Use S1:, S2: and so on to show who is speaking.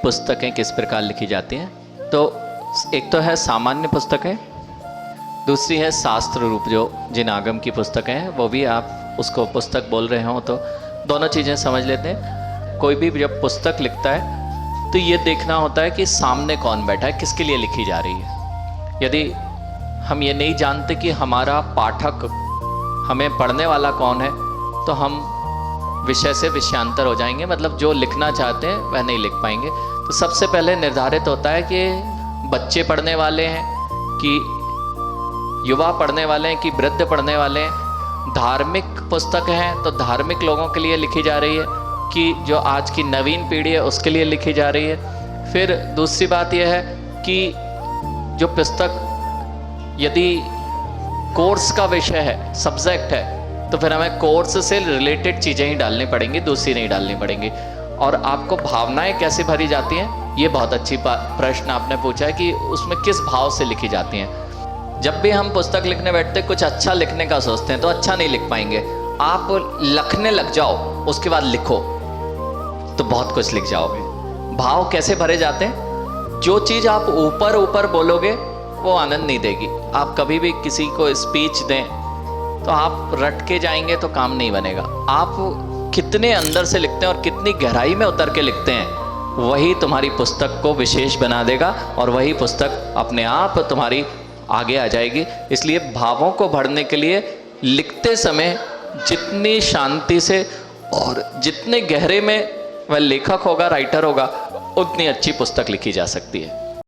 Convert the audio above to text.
S1: पुस्तकें किस प्रकार लिखी जाती हैं। तो एक तो है सामान्य पुस्तकें, दूसरी है शास्त्र रूप जो जिन आगम की पुस्तकें हैं, वो भी आप उसको पुस्तक बोल रहे हो तो दोनों चीज़ें समझ लेते हैं। कोई भी जब पुस्तक लिखता है तो ये देखना होता है कि सामने कौन बैठा है, किसके लिए लिखी जा रही है। यदि हम ये नहीं जानते कि हमारा पाठक, हमें पढ़ने वाला कौन है, तो हम विषय से विषयांतर हो जाएंगे, मतलब जो लिखना चाहते हैं वह नहीं लिख पाएंगे। तो सबसे पहले निर्धारित होता है कि बच्चे पढ़ने वाले हैं कि युवा पढ़ने वाले हैं कि वृद्ध पढ़ने वाले हैं। धार्मिक पुस्तक हैं तो धार्मिक लोगों के लिए लिखी जा रही है कि जो आज की नवीन पीढ़ी है उसके लिए लिखी जा रही है। फिर दूसरी बात यह है कि जो पुस्तक यदि कोर्स का विषय है, सब्जेक्ट है, तो फिर हमें कोर्स से रिलेटेड चीज़ें ही डालनी पड़ेंगी, दूसरी नहीं डालनी पड़ेंगी। और आपको भावनाएं कैसे भरी जाती हैं, ये बहुत अच्छी प्रश्न आपने पूछा है कि उसमें किस भाव से लिखी जाती हैं। जब भी हम पुस्तक लिखने बैठते कुछ अच्छा लिखने का सोचते हैं तो अच्छा नहीं लिख पाएंगे। आप लिखने लग जाओ, उसके बाद लिखो तो बहुत कुछ लिख जाओगे। भाव कैसे भरे जाते हैं, जो चीज़ आप ऊपर ऊपर बोलोगे वो आनंद नहीं देगी। आप कभी भी किसी को स्पीच दें तो आप रट के जाएंगे तो काम नहीं बनेगा। आप कितने अंदर से लिखते हैं और कितनी गहराई में उतर के लिखते हैं, वही तुम्हारी पुस्तक को विशेष बना देगा और वही पुस्तक अपने आप तुम्हारी आगे आ जाएगी। इसलिए भावों को भरने के लिए लिखते समय जितनी शांति से और जितने गहरे में वह लेखक होगा, राइटर होगा, उतनी अच्छी पुस्तक लिखी जा सकती है।